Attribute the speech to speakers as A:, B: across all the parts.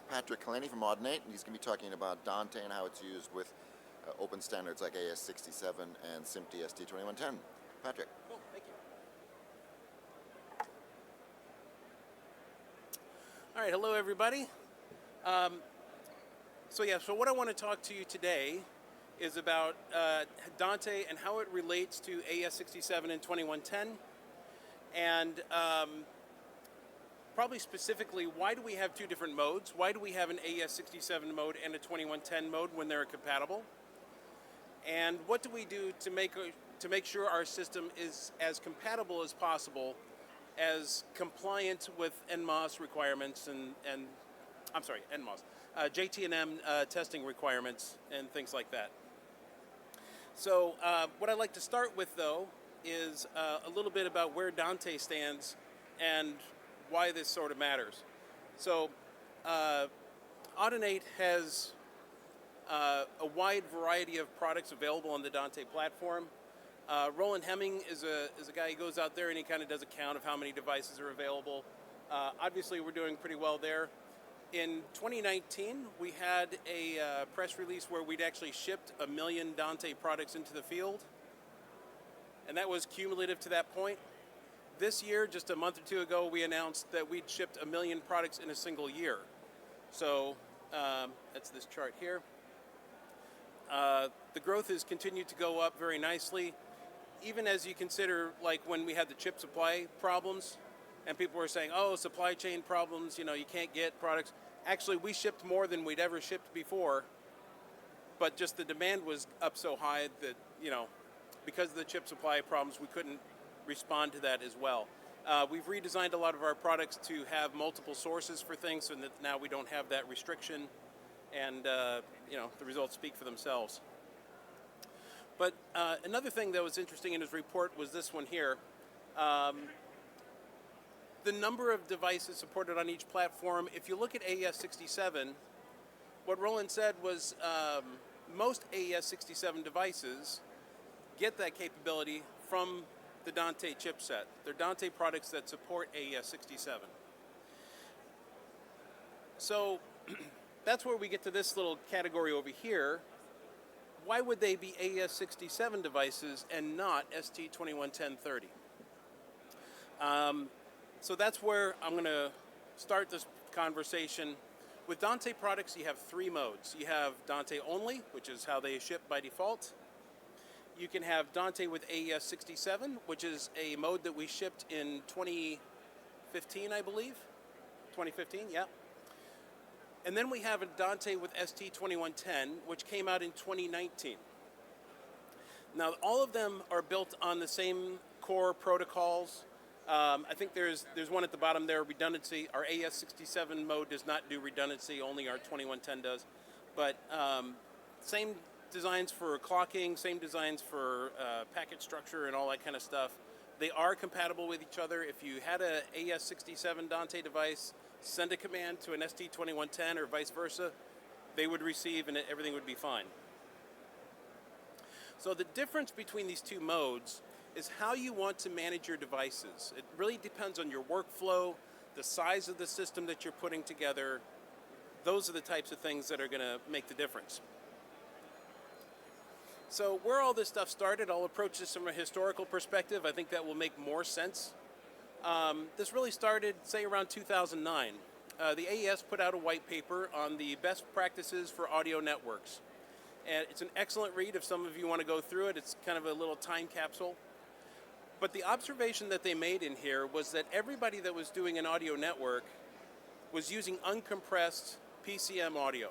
A: have Patrick KILLANEY from Audinate, and he's going to be talking about Dante and how it's used with open standards like AES67 and SMPTE ST2110. Patrick.
B: Cool, thank you. All right, hello everybody. So what I want to talk to you today is about Dante and how it relates to AES67 and 2110, and probably specifically, why do we have two different modes? Why do we have an AES67 mode and a 2110 mode when they're compatible? And what do we do to make sure our system is as compatible as possible, as compliant with NMOS requirements and NMOS, JT&M testing requirements and things like that. So what I'd like to start with, though, is a little bit about where Dante stands and why this sort of matters. So Audinate has a wide variety of products available on the Dante platform. Roland Hemming is a guy who goes out there and he kind of does a count of how many devices are available. Obviously, we're doing pretty well there. In 2019, we had a press release where we'd actually shipped 1 million Dante products into the field, and that was cumulative to that point. This year, just a month or two ago, we announced that we'd shipped 1 million products in a single year. So that's this chart here. The growth has continued to go up very nicely, even as you consider, like, when we had the chip supply problems and people were saying, oh, supply chain problems, you know, you can't get products. Actually, we shipped more than we'd ever shipped before, but just the demand was up so high that, you know, because of the chip supply problems, we couldn't respond to that as well. We've redesigned a lot of our products to have multiple sources for things so that now we don't have that restriction, and you know, the results speak for themselves. But another thing that was interesting in his report was this one here. The number of devices supported on each platform, if you look at AES67, what Roland said was most AES67 devices get that capability from the Dante chipset. They're Dante products that support AES67. So that's where we get to this little category over here. Why would they be AES67 devices and not ST211030? So that's where I'm going to start this conversation. With Dante products, you have 3 modes. You have Dante only, which is how they ship by default. You can have Dante with AES67, which is a mode that we shipped in 2015, I believe. 2015, yeah. And then we have a Dante with ST2110, which came out in 2019. Now, all of them are built on the same core protocols. I think there's one at the bottom there, redundancy. Our AES67 mode does not do redundancy, only our 2110 does. But same designs for clocking, same designs for packet structure and all that kind of stuff. They are compatible with each other. If you had a AES67 Dante device, send a command to an ST2110 or vice versa, they would receive and everything would be fine. So the difference between these two modes is how you want to manage your devices. It really depends on your workflow, the size of the system that you're putting together. Those are the types of things that are going to make the difference. So where all this stuff started, I'll approach this from a historical perspective. I think that will make more sense. This really started, say, around 2009. The AES put out a white paper on the best practices for audio networks. And it's an excellent read if some of you want to go through it. It's kind of a little time capsule. But the observation that they made in here was that everybody that was doing an audio network was using uncompressed PCM audio.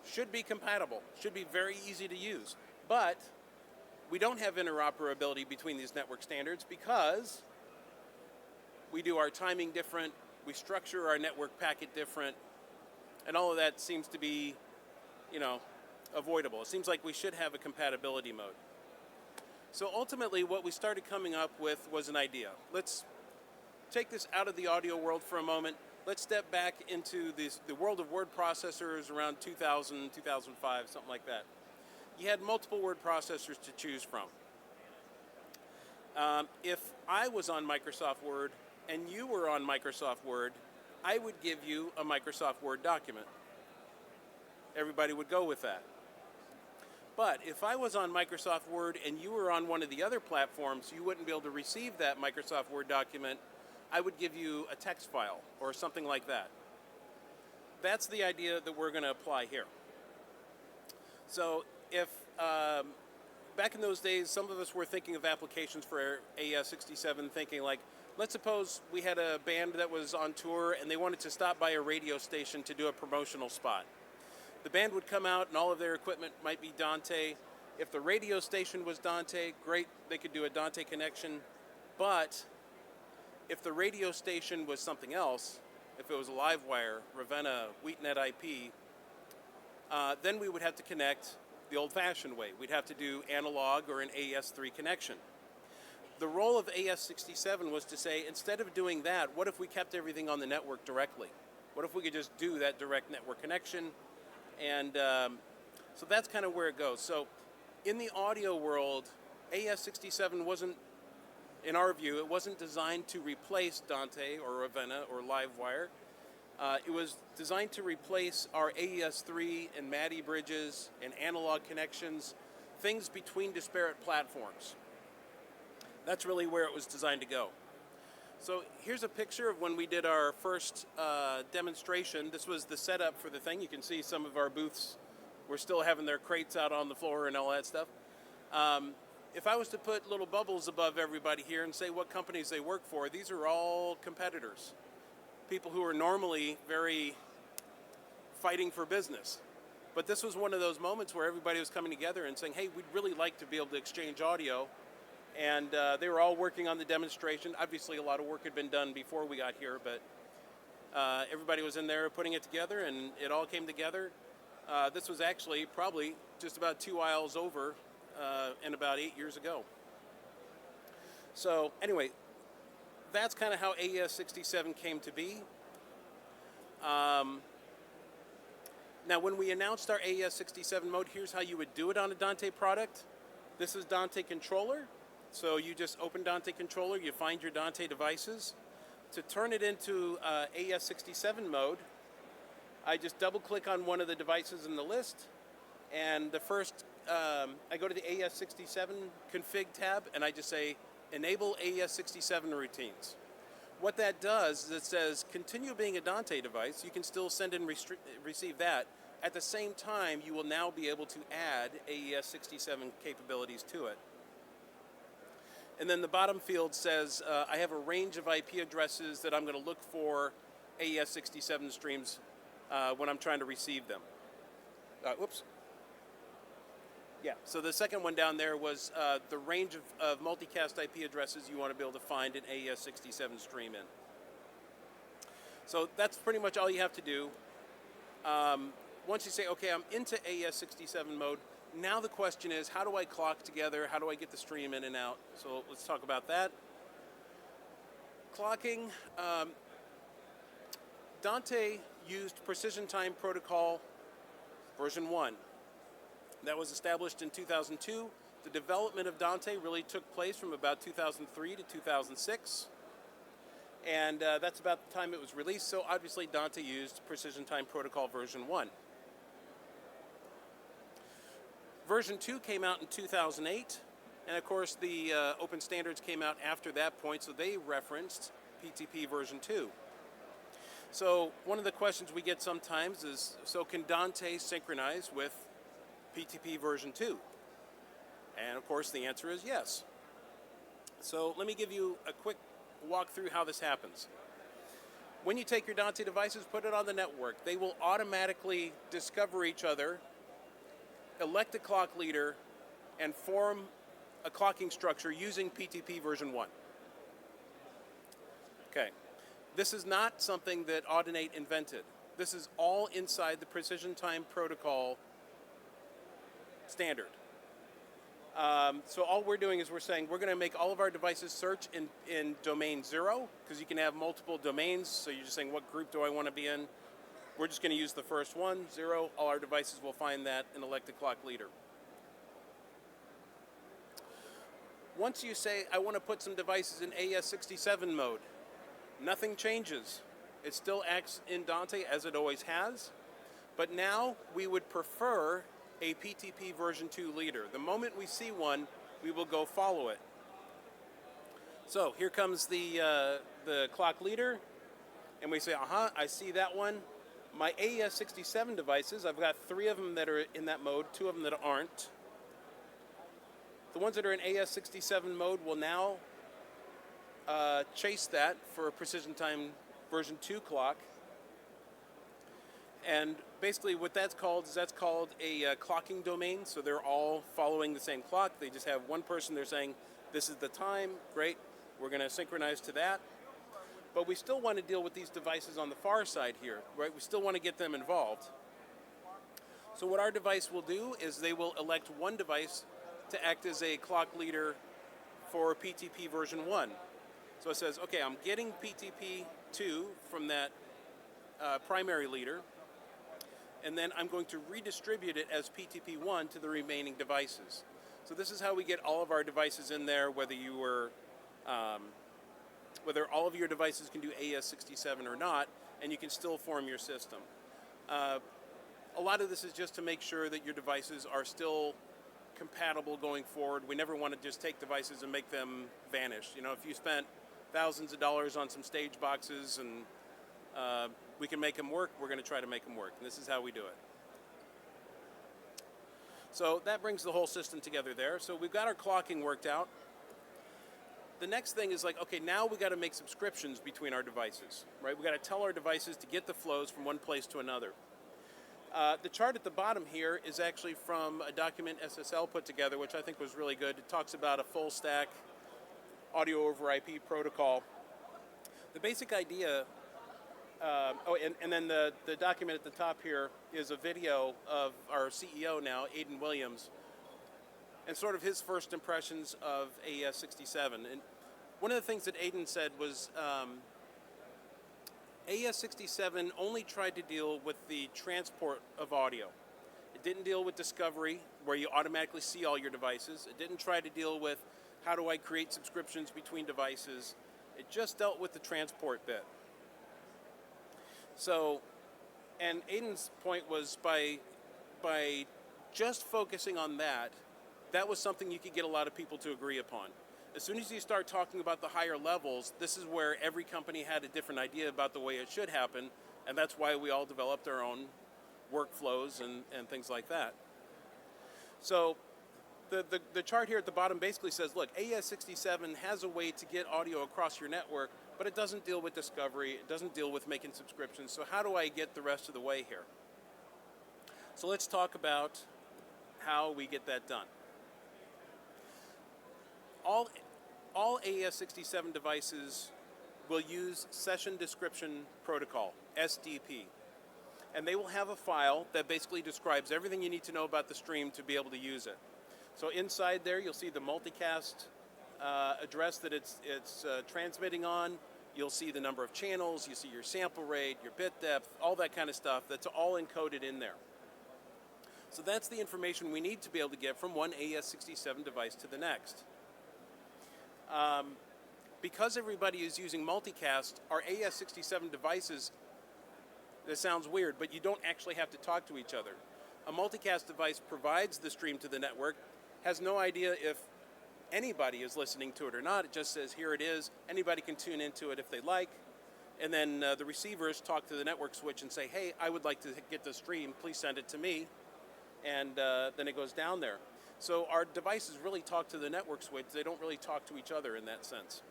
B: Should be compatible, should be very easy to use. But we don't have interoperability between these network standards because we do our timing different, we structure our network packet different, and all of that seems to be, you know, avoidable. It seems like we should have a compatibility mode. So ultimately what we started coming up with was an idea. Let's take this out of the audio world for a moment. Let's step back into the world of word processors around 2000, 2005, something like that. You had multiple word processors to choose from. If I was on Microsoft Word and you were on Microsoft Word, I would give you a Microsoft Word document. Everybody would go with that. But if I was on Microsoft Word and you were on one of the other platforms, you wouldn't be able to receive that Microsoft Word document. I would give you a text file or something like that. That's the idea that we're going to apply here. So if back in those days, some of us were thinking of applications for AES67, thinking like, let's suppose we had a band that was on tour and they wanted to stop by a radio station to do a promotional spot. The band would come out and all of their equipment might be Dante. If the radio station was Dante, great, they could do a Dante connection. But if the radio station was something else, if it was a Livewire, Ravenna, WheatNet IP, then we would have to connect the old-fashioned way. We'd have to do analog or an AES3 connection. The role of AES67 was to say, instead of doing that, what if we kept everything on the network directly? What if we could just do that direct network connection? And so that's kind of where it goes. So in the audio world, AES67 wasn't, in our view, it wasn't designed to replace Dante or Ravenna or Livewire. It was designed to replace our AES3 and MADI bridges and analog connections, things between disparate platforms. That's really where it was designed to go. So here's a picture of when we did our first demonstration. This was the setup for the thing. You can see some of our booths were still having their crates out on the floor and all that stuff. If I was to put little bubbles above everybody here and say what companies they work for, these are all competitors. People who are normally very fighting for business. But this was one of those moments where everybody was coming together and saying, hey, we'd really like to be able to exchange audio. And they were all working on the demonstration. Obviously, a lot of work had been done before we got here, but everybody was in there putting it together, and it all came together. This was actually probably just about 2 aisles over and about 8 years ago. So anyway, that's kind of how AES67 came to be. Now, when we announced our AES67 mode, here's how you would do it on a Dante product. This is Dante Controller. So you just open Dante Controller, you find your Dante devices. To turn it into AES67 mode, I just double click on one of the devices in the list, and the first, I go to the AES67 config tab, and I just say, enable AES67 routines. What that does is it says, continue being a Dante device. You can still send and receive that. At the same time, you will now be able to add AES67 capabilities to it. And then the bottom field says, I have a range of IP addresses that I'm going to look for AES67 streams when I'm trying to receive them. Whoops. Yeah, so the second one down there was the range of multicast IP addresses you want to be able to find an AES67 stream in. So that's pretty much all you have to do. Once you say, okay, I'm into AES67 mode, now the question is, how do I clock together? How do I get the stream in and out? So let's talk about that. Clocking. Dante used Precision Time Protocol version 1. That was established in 2002. The development of Dante really took place from about 2003 to 2006. And that's about the time it was released. So obviously Dante used Precision Time Protocol version 1. Version 2 came out in 2008, and of course the open standards came out after that point, so they referenced PTP version 2. So one of the questions we get sometimes is, so can Dante synchronize with PTP version 2? And of course the answer is yes. So let me give you a quick walk through how this happens. When you take your Dante devices, put it on the network, they will automatically discover each other, elect a clock leader, and form a clocking structure using PTP version 1. Okay, this is not something that Audinate invented. This is all inside the Precision Time Protocol standard. So all we're doing is we're saying we're going to make all of our devices search in domain 0, because you can have multiple domains, so you're just saying what group do I want to be in. We're just going to use the first one, 0. All our devices will find that and elect a clock leader. Once you say, I want to put some devices in AES67 mode, nothing changes. It still acts in Dante as it always has, but now we would prefer a PTP version 2 leader. The moment we see one, we will go follow it. So here comes the clock leader, and we say, I see that one. My AES67 devices, I've got 3 of them that are in that mode, 2 of them that aren't. The ones that are in AES67 mode will now chase that for a precision time version 2 clock. And basically what that's called is a clocking domain, so they're all following the same clock. They just have one person, they're saying, this is the time, great, we're going to synchronize to that. But we still want to deal with these devices on the far side here, right? We still want to get them involved. So what our device will do is they will elect one device to act as a clock leader for PTP version 1. So it says, okay, I'm getting PTP 2 from that primary leader, and then I'm going to redistribute it as PTP 1 to the remaining devices. So this is how we get all of our devices in there, whether you were whether all of your devices can do AES67 or not, and you can still form your system. A lot of this is just to make sure that your devices are still compatible going forward. We never want to just take devices and make them vanish. You know, if you spent thousands of dollars on some stage boxes and we can make them work, we're going to try to make them work, and this is how we do it. So that brings the whole system together there. So we've got our clocking worked out. The next thing is like, okay, now we got to make subscriptions between our devices, right? We got to tell our devices to get the flows from one place to another. The chart at the bottom here is actually from a document SSL put together, which I think was really good. It talks about a full stack audio over IP protocol. The basic idea, and then the document at the top here is a video of our CEO now, Aidan Williams, and sort of his first impressions of AES67. And one of the things that Aidan said was AES67 only tried to deal with the transport of audio. It didn't deal with discovery, where you automatically see all your devices. It didn't try to deal with how do I create subscriptions between devices. It just dealt with the transport bit. So, and Aidan's point was by just focusing on that, that was something you could get a lot of people to agree upon. As soon as you start talking about the higher levels, this is where every company had a different idea about the way it should happen, and that's why we all developed our own workflows and things like that. So the chart here at the bottom basically says, look, AES67 has a way to get audio across your network, but it doesn't deal with discovery, it doesn't deal with making subscriptions, so how do I get the rest of the way here? So let's talk about how we get that done. All AES67 devices will use Session Description Protocol, SDP. And they will have a file that basically describes everything you need to know about the stream to be able to use it. So inside there, you'll see the multicast address that it's transmitting on. You'll see the number of channels, you see your sample rate, your bit depth, all that kind of stuff. That's all encoded in there. So that's the information we need to be able to get from one AES67 device to the next. Because everybody is using multicast, our AES67 devices, this sounds weird, but you don't actually have to talk to each other. A multicast device provides the stream to the network, has no idea if anybody is listening to it or not. It just says, here it is. Anybody can tune into it if they like. And then the receivers talk to the network switch and say, hey, I would like to get the stream. Please send it to me. And then it goes down there. So our devices really talk to the network switch. They don't really talk to each other in that sense.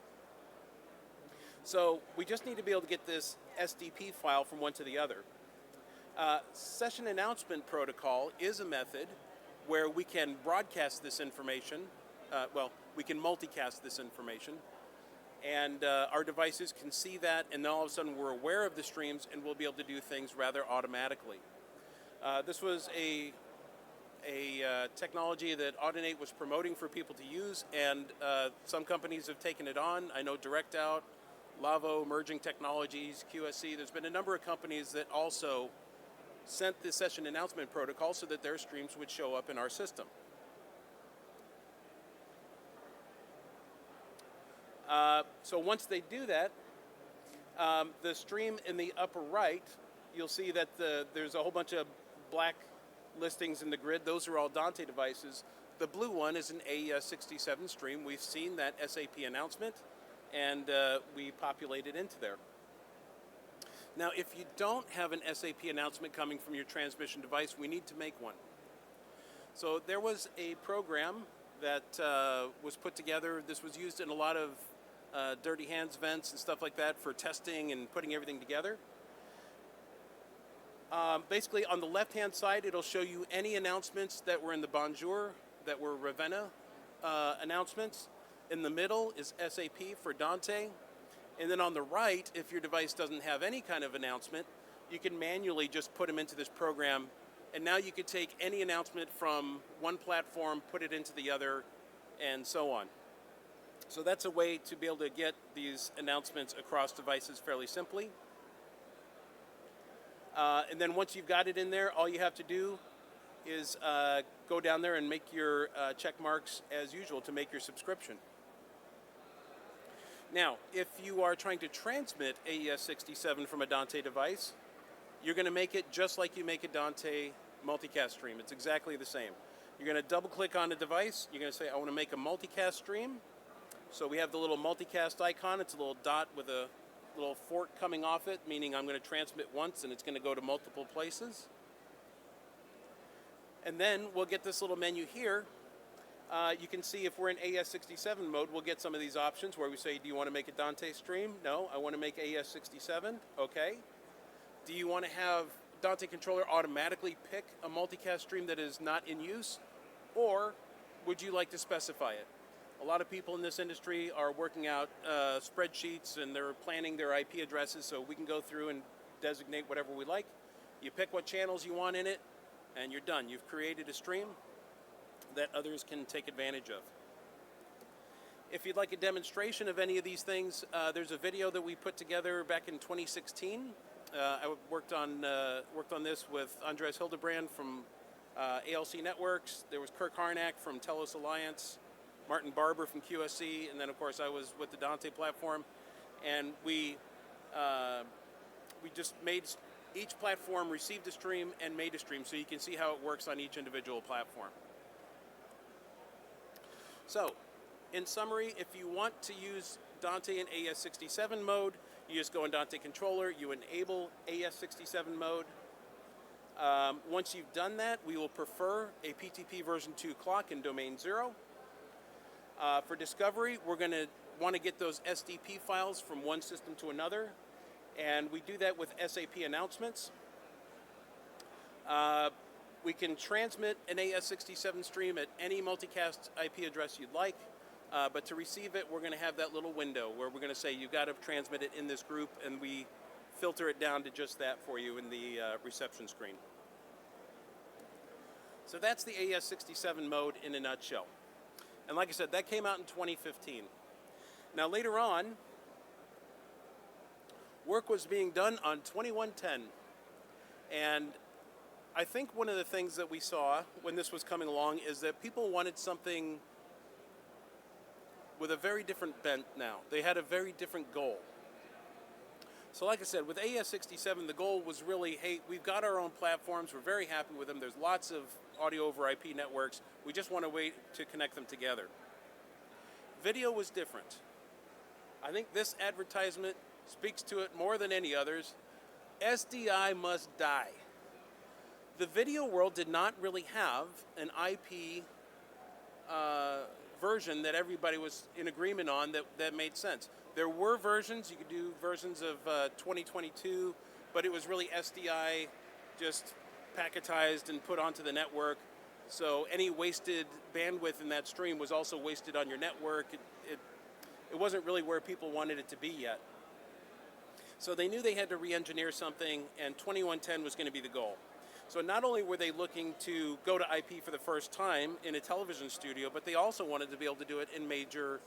B: So we just need to be able to get this SDP file from one to the other. Session announcement protocol is a method where we can broadcast this information. We can multicast this information. And our devices can see that, and then all of a sudden we're aware of the streams and we'll be able to do things rather automatically. This was a technology that Audinate was promoting for people to use, and some companies have taken it on. I know DirectOut, Lavo, Emerging Technologies, QSC. There's been a number of companies that also sent the session announcement protocol so that their streams would show up in our system. So once they do that, The stream in the upper right, you'll see that there's a whole bunch of black listings in the grid. Those are all Dante devices. The blue one is an AES67 stream. We've seen that SAP announcement, and we populate it into there. Now, if you don't have an SAP announcement coming from your transmission device, we need to make one. So there was a program that was put together. This was used in a lot of dirty hands events and stuff like that for testing and putting everything together. Basically, on the left-hand side, it'll show you any announcements that were in the Bonjour, that were Ravenna announcements. In the middle is SAP for Dante. And then on the right, if your device doesn't have any kind of announcement, you can manually just put them into this program. And now you could take any announcement from one platform, put it into the other, and so on. So that's a way to be able to get these announcements across devices fairly simply. And then once you've got it in there, all you have to do is go down there and make your check marks as usual to make your subscription. Now, if you are trying to transmit AES67 from a Dante device, you're going to make it just like you make a Dante multicast stream. It's exactly the same. You're going to double click on the device. You're going to say, I want to make a multicast stream. So we have the little multicast icon. It's a little dot with a little fork coming off it, meaning I'm going to transmit once and it's going to go to multiple places. And then we'll get this little menu here. You can see if we're in AES67 mode, we'll get some of these options where we say, do you want to make a Dante stream? No, I want to make AES67. Okay. Do you want to have Dante controller automatically pick a multicast stream that is not in use? Or would you like to specify it? A lot of people in this industry are working out spreadsheets and they're planning their IP addresses, so we can go through and designate whatever we like. You pick what channels you want in it, and you're done. You've created a stream that others can take advantage of. If you'd like a demonstration of any of these things, there's a video that we put together back in 2016. I worked on this with Andres Hildebrand from ALC Networks. There was Kirk Harnack from Telos Alliance, Martin Barber from QSC, and then of course I was with the Dante platform. And we just made each platform received a stream and made a stream, so you can see how it works on each individual platform. So, in summary, if you want to use Dante in AES67 mode, you just go in Dante controller, you enable AES67 mode. Once you've done that, we will prefer a PTP version 2 clock in domain 0. For discovery, we're going to want to get those SDP files from one system to another, and we do that with SAP announcements. We can transmit an AES67 stream at any multicast IP address you'd like, but to receive it, we're going to have that little window where we're going to say you've got to transmit it in this group, and we filter it down to just that for you in the reception screen. So that's the AES67 mode in a nutshell. And like I said, that came out in 2015. Now later on, work was being done on 2110. And I think one of the things that we saw when this was coming along is that people wanted something with a very different bent now. They had a very different goal. So like I said, with AES67, the goal was really, hey, we've got our own platforms, we're very happy with them, there's lots of audio over IP networks, we just want a way to connect them together. Video was different. I think this advertisement speaks to it more than any others. SDI must die. The video world did not really have an IP version that everybody was in agreement on that made sense. There were versions, you could do versions of 2022, but it was really SDI just packetized and put onto the network. So any wasted bandwidth in that stream was also wasted on your network. It wasn't really where people wanted it to be yet. So they knew they had to re-engineer something, and 2110 was going to be the goal. So not only were they looking to go to IP for the first time in a television studio, but they also wanted to be able to do it in major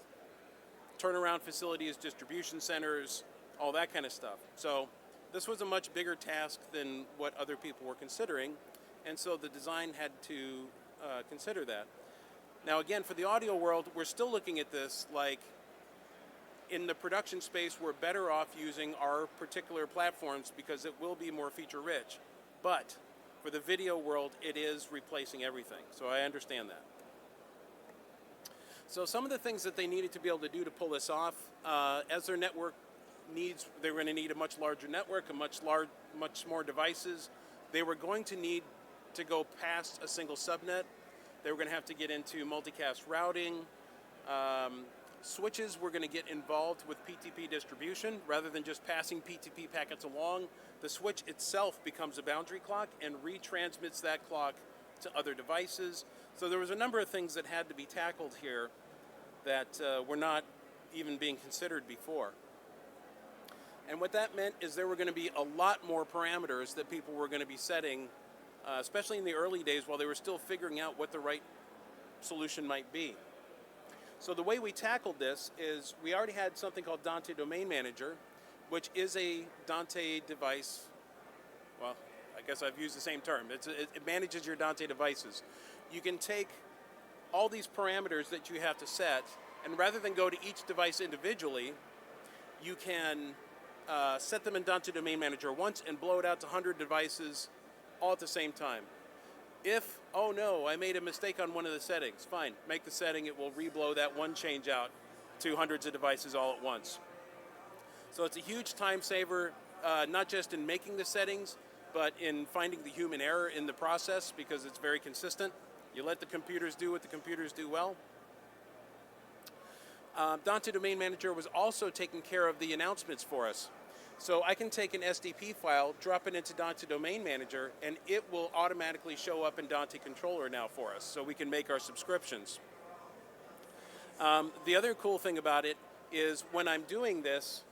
B: turnaround facilities, distribution centers, all that kind of stuff. So this was a much bigger task than what other people were considering, and so the design had to consider that. Now again, for the audio world, we're still looking at this like in the production space, we're better off using our particular platforms because it will be more feature rich. But for the video world, it is replacing everything. So I understand that. So some of the things that they needed to be able to do to pull this off, as their network needs, they're going to need a much larger network, much more devices. They were going to need to go past a single subnet. They were going to have to get into multicast routing. Switches were going to get involved with PTP distribution. Rather than just passing PTP packets along, the switch itself becomes a boundary clock and retransmits that clock to other devices. So there was a number of things that had to be tackled here that were not even being considered before. And what that meant is there were going to be a lot more parameters that people were going to be setting, especially in the early days while they were still figuring out what the right solution might be. So the way we tackled this is we already had something called Dante Domain Manager, which is a Dante device. Well, I guess I've used the same term. It manages your Dante devices. You can take all these parameters that you have to set, and rather than go to each device individually, you can set them in Dante Domain Manager once and blow it out to 100 devices all at the same time. If, oh no, I made a mistake on one of the settings, fine, make the setting, it will reblow that one change out to hundreds of devices all at once. So it's a huge time saver, not just in making the settings, but in finding the human error in the process because it's very consistent. You let the computers do what the computers do well. Dante Domain Manager was also taking care of the announcements for us. So I can take an SDP file, drop it into Dante Domain Manager, and it will automatically show up in Dante Controller now for us, so we can make our subscriptions. The other cool thing about it is when I'm doing this,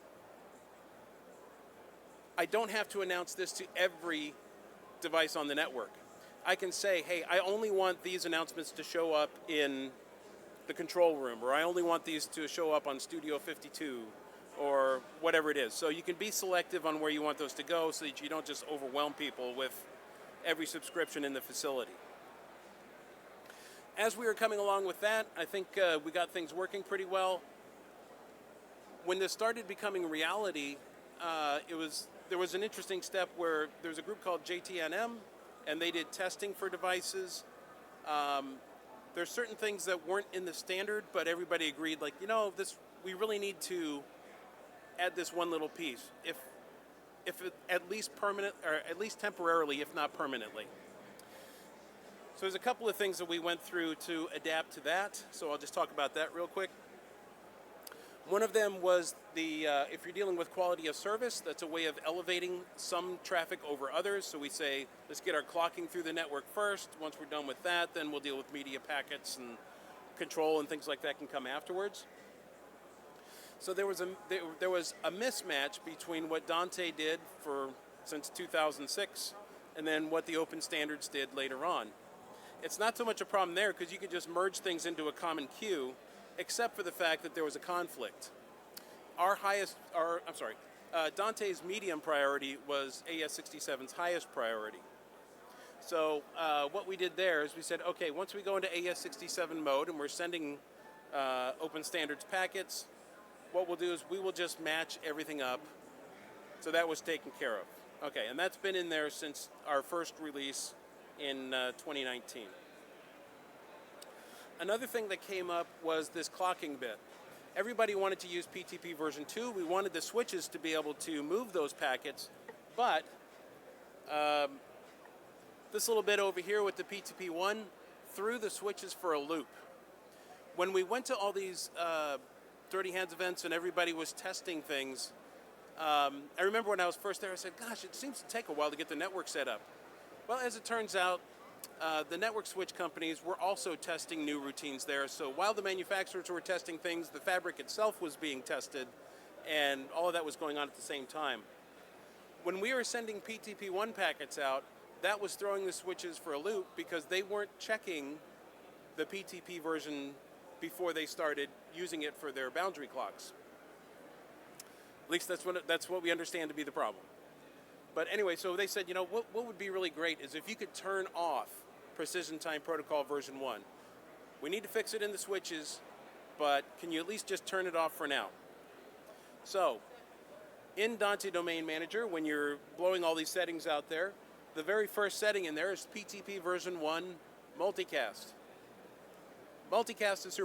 B: I don't have to announce this to every device on the network. I can say, hey, I only want these announcements to show up in the control room, or I only want these to show up on Studio 52, or whatever it is. So you can be selective on where you want those to go so that you don't just overwhelm people with every subscription in the facility. As we were coming along with that, I think we got things working pretty well. When this started becoming reality, there was an interesting step where there's a group called JTNM, and they did testing for devices. There's certain things that weren't in the standard, but everybody agreed, like, you know, we really need to add this one little piece, if it, at least permanent, or at least temporarily, if not permanently. So there's a couple of things that we went through to adapt to that. So I'll just talk about that real quick. One of them was if you're dealing with quality of service, that's a way of elevating some traffic over others. So we say, let's get our clocking through the network first. Once we're done with that, then we'll deal with media packets and control and things like that can come afterwards. So there was a mismatch between what Dante did since 2006 and then what the open standards did later on. It's not so much a problem there because you could just merge things into a common queue, except for the fact that there was a conflict. Dante's medium priority was AES67's highest priority. So what we did there is we said, okay, once we go into AES67 mode and we're sending open standards packets, what we'll do is we will just match everything up. So that was taken care of. Okay, and that's been in there since our first release in 2019. Another thing that came up was this clocking bit. Everybody wanted to use PTP version 2. We wanted the switches to be able to move those packets, but this little bit over here with the PTP1 threw the switches for a loop. When we went to all these Dirty Hands events and everybody was testing things, I remember when I was first there, I said, gosh, it seems to take a while to get the network set up. Well, as it turns out, the network switch companies were also testing new routines there. So while the manufacturers were testing things, the fabric itself was being tested, and all of that was going on at the same time. When we were sending PTP1 packets out, that was throwing the switches for a loop because they weren't checking the PTP version before they started using it for their boundary clocks. At least that's what we understand to be the problem. But anyway, so they said, you know, what would be really great is if you could turn off Precision Time Protocol version 1. We need to fix it in the switches, but can you at least just turn it off for now? So, in Dante Domain Manager, when you're blowing all these settings out there, the very first setting in there is PTP version 1 multicast. Multicast is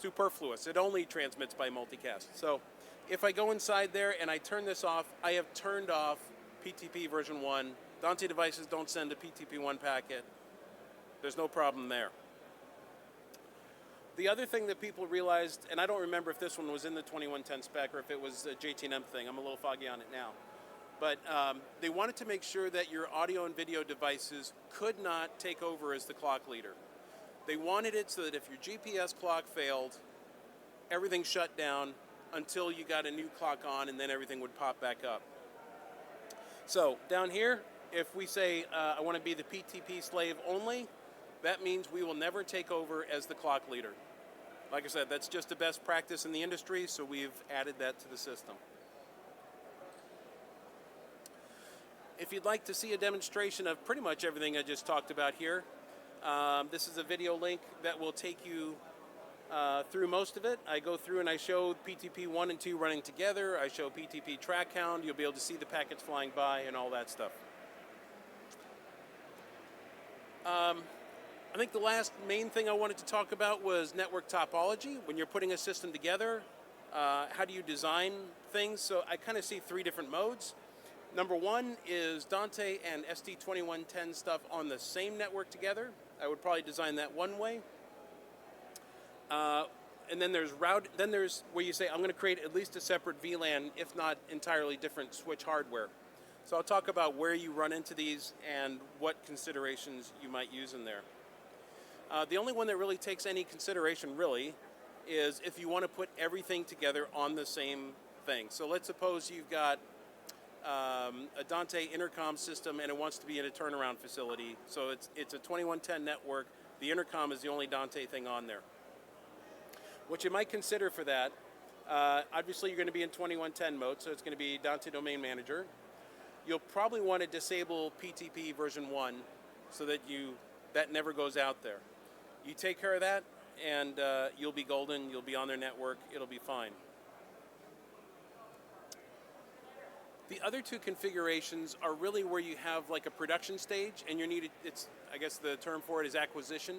B: superfluous. It only transmits by multicast. So if I go inside there and I turn this off, I have turned off PTP version 1. Dante devices don't send a PTP1 packet. There's no problem there. The other thing that people realized, and I don't remember if this one was in the 2110 spec or if it was a JT&M thing, I'm a little foggy on it now, but they wanted to make sure that your audio and video devices could not take over as the clock leader. They wanted it so that if your GPS clock failed, everything shut down until you got a new clock on, and then everything would pop back up. So down here, if we say I want to be the PTP slave only, that means we will never take over as the clock leader. Like I said, that's just the best practice in the industry, so we've added that to the system. If you'd like to see a demonstration of pretty much everything I just talked about here, this is a video link that will take you through most of it. I go through and I show PTP 1 and 2 running together. I show PTP track count. You'll be able to see the packets flying by and all that stuff. I think the last main thing I wanted to talk about was network topology. When you're putting a system together, how do you design things? So I kind of see three different modes. Number one is Dante and ST2110 stuff on the same network together. I would probably design that one way. And then there's where you say, I'm going to create at least a separate VLAN, if not entirely different switch hardware. So I'll talk about where you run into these and what considerations you might use in there. The only one that really takes any consideration, really, is if you want to put everything together on the same thing. So let's suppose you've got a Dante intercom system and it wants to be in a turnaround facility. So it's a 2110 network. The intercom is the only Dante thing on there. What you might consider for that, obviously you're going to be in 2110 mode, so it's going to be Dante Domain Manager. You'll probably want to disable PTP version 1 so that that never goes out there. You take care of that and you'll be golden, you'll be on their network, it'll be fine. The other two configurations are really where you have like a production stage and I guess the term for it is acquisition,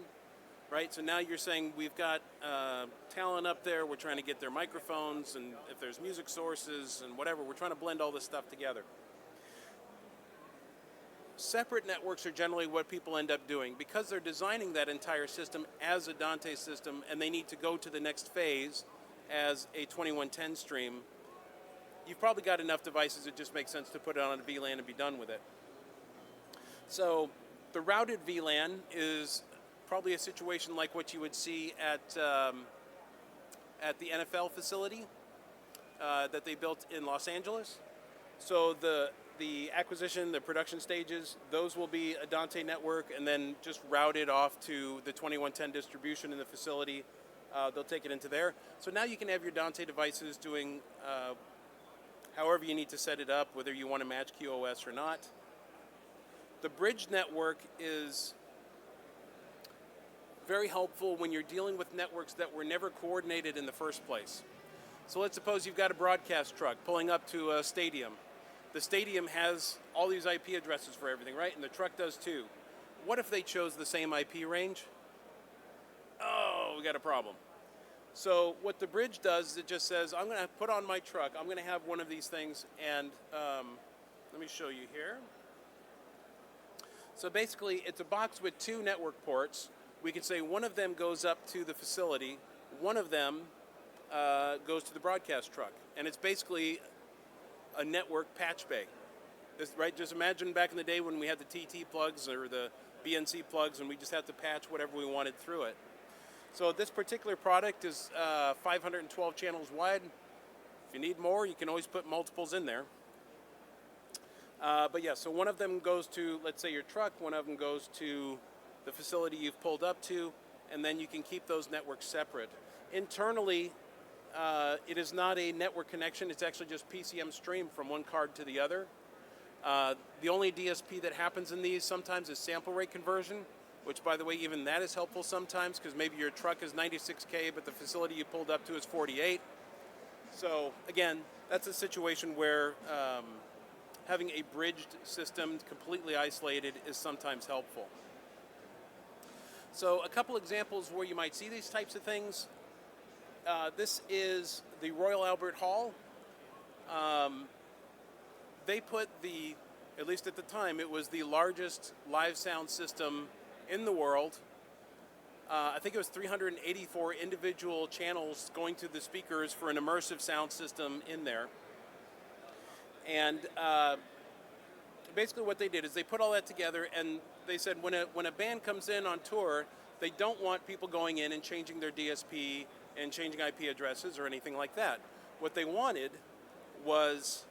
B: right? So now you're saying we've got talent up there, we're trying to get their microphones and if there's music sources and whatever, we're trying to blend all this stuff together. Separate networks are generally what people end up doing because they're designing that entire system as a Dante system and they need to go to the next phase as a 2110 stream. You've probably got enough devices, it just makes sense to put it on a VLAN and be done with it. So the routed VLAN is probably a situation like what you would see at the NFL facility that they built in Los Angeles. So the acquisition, the production stages, those will be a Dante network and then just routed off to the 2110 distribution in the facility. They'll take it into there. So now you can have your Dante devices doing however you need to set it up, whether you want to match QoS or not. The bridge network is very helpful when you're dealing with networks that were never coordinated in the first place. So let's suppose you've got a broadcast truck pulling up to a stadium. The stadium has all these IP addresses for everything, right? And the truck does too. What if they chose the same IP range? Oh, we got a problem. So what the bridge does is it just says, I'm going to put on my truck, I'm going to have one of these things, and let me show you here. So basically, it's a box with two network ports. We can say one of them goes up to the facility, one of them goes to the broadcast truck. And it's basically a network patch bay. Right? Just imagine back in the day when we had the TT plugs or the BNC plugs and we just had to patch whatever we wanted through it. So this particular product is 512 channels wide. If you need more, you can always put multiples in there. But yeah, so one of them goes to, let's say, your truck, one of them goes to the facility you've pulled up to, and then you can keep those networks separate. Internally, it is not a network connection, it's actually just PCM stream from one card to the other. The only DSP that happens in these sometimes is sample rate conversion, which, by the way, even that is helpful sometimes because maybe your truck is 96K, but the facility you pulled up to is 48. So again, That's a situation where having a bridged system completely isolated is sometimes helpful. So a couple examples where you might see these types of things. This is the Royal Albert Hall. They put at least at the time, it was the largest live sound system in the world. I think it was 384 individual channels going to the speakers for an immersive sound system in there. And basically what they did is they put all that together, and they said when a band comes in on tour, they don't want people going in and changing their DSP and changing IP addresses or anything like that. What they wanted was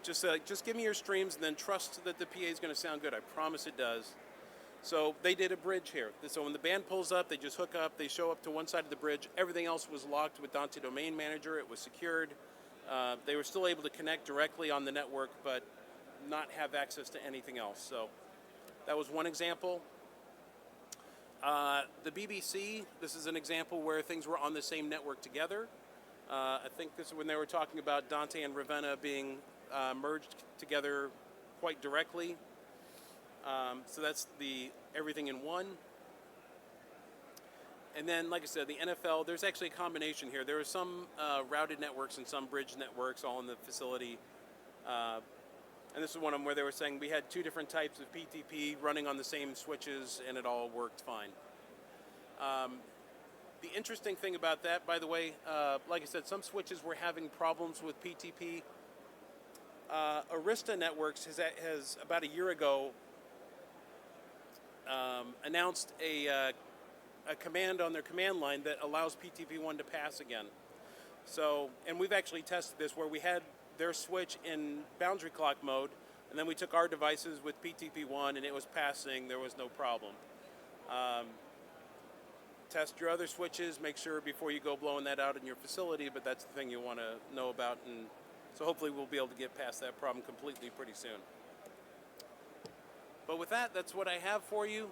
B: just give me your streams and then trust that the PA is going to sound good. I promise it does. So they did a bridge here. So when the band pulls up, they just hook up, they show up to one side of the bridge. Everything else was locked with Dante Domain Manager. It was secured. They were still able to connect directly on the network, but not have access to anything else. So that was one example. The BBC, this is an example where things were on the same network together. I think this is when they were talking about Dante and Ravenna being merged together quite directly. So that's the everything in one. And then, like I said, the NFL, there's actually a combination here. There are some routed networks and some bridge networks all in the facility. And this is one of them where they were saying we had two different types of PTP running on the same switches and it all worked fine. The interesting thing about that, by the way, like I said, some switches were having problems with PTP. Arista Networks has about a year ago announced a command on their command line that allows PTP1 to pass again. So, and we've actually tested this where we had their switch in boundary clock mode, and then we took our devices with PTP1 and it was passing, there was no problem. Test your other switches, make sure before you go blowing that out in your facility, but that's the thing you want to know about, and so hopefully we'll be able to get past that problem completely pretty soon. But with that, that's what I have for you.